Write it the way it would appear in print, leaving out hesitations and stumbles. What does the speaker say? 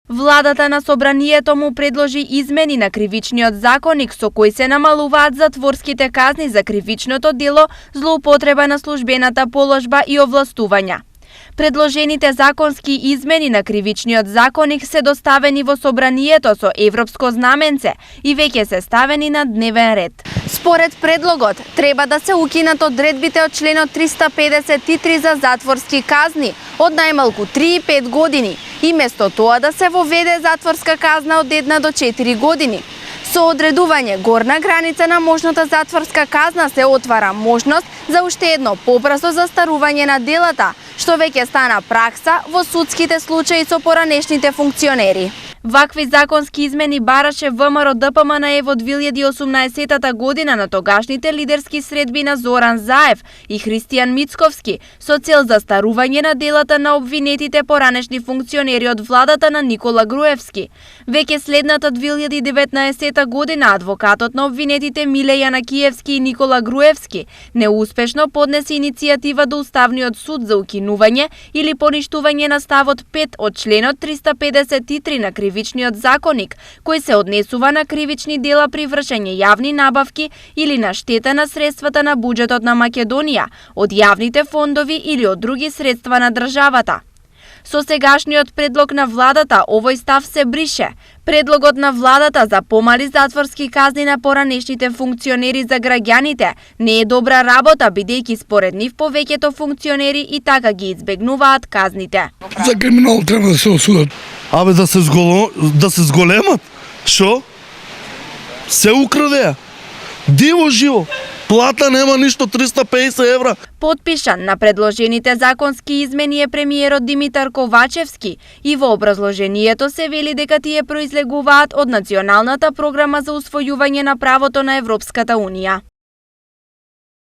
Владата на собранието му предложи измени на кривичниот законник со кои се намалуваат затворските казни за кривичното дело злоупотреба на службената положба и овластувања. Предложените законски измени на кривичниот законник се доставени во собранието со европско знаменце и веќе се ставени на дневен ред. Според предлогот, треба да се укинат одредбите од членот 353 за затворски казни од најмалку 3 и 5 години и место тоа да се воведе затворска казна од 1 до 4 години. Со одредување горна граница на можната затворска казна се отвара можност за уште едно побрзо застарување на делата, што веќе стана пракса во судските случаи со поранешните функционери. Вакви законски измени бараше ВМРО ДПМНЕ во 2018 година на тогашните лидерски средби на Зоран Заев и Христијан Мицковски со цел застарување на делата на обвинетите поранешни функционери од владата на Никола Груевски. Веќе следната 2019 година адвокатот на обвинетите Миле Јанакиевски и Никола Груевски неуспешно поднесе иницијатива до Уставниот суд за укинување или поништување на ставот 5 од членот 353 на кривичниот законник, кој се однесува на кривични дела при вршење јавни набавки или на штета на средствата на буџетот на Македонија, од јавните фондови или од други средства на државата. Со сегашниот предлог на владата овој став се брише. Предлогот на владата за помали затворски казни на поранешните функционери за граѓаните не е добра работа, бидејќи според нив повеќето функционери и така ги избегнуваат казните. За криминал треба да се осудат. Абе да се зголемат. Шо? Се украде. Диво живо. Плата нема ништо 350 евра. Подпишан на предложените законски измени е премиерот Димитар Ковачевски и во образложението се вели дека тие произлегуваат од Националната програма за усвојување на правото на Европската унија.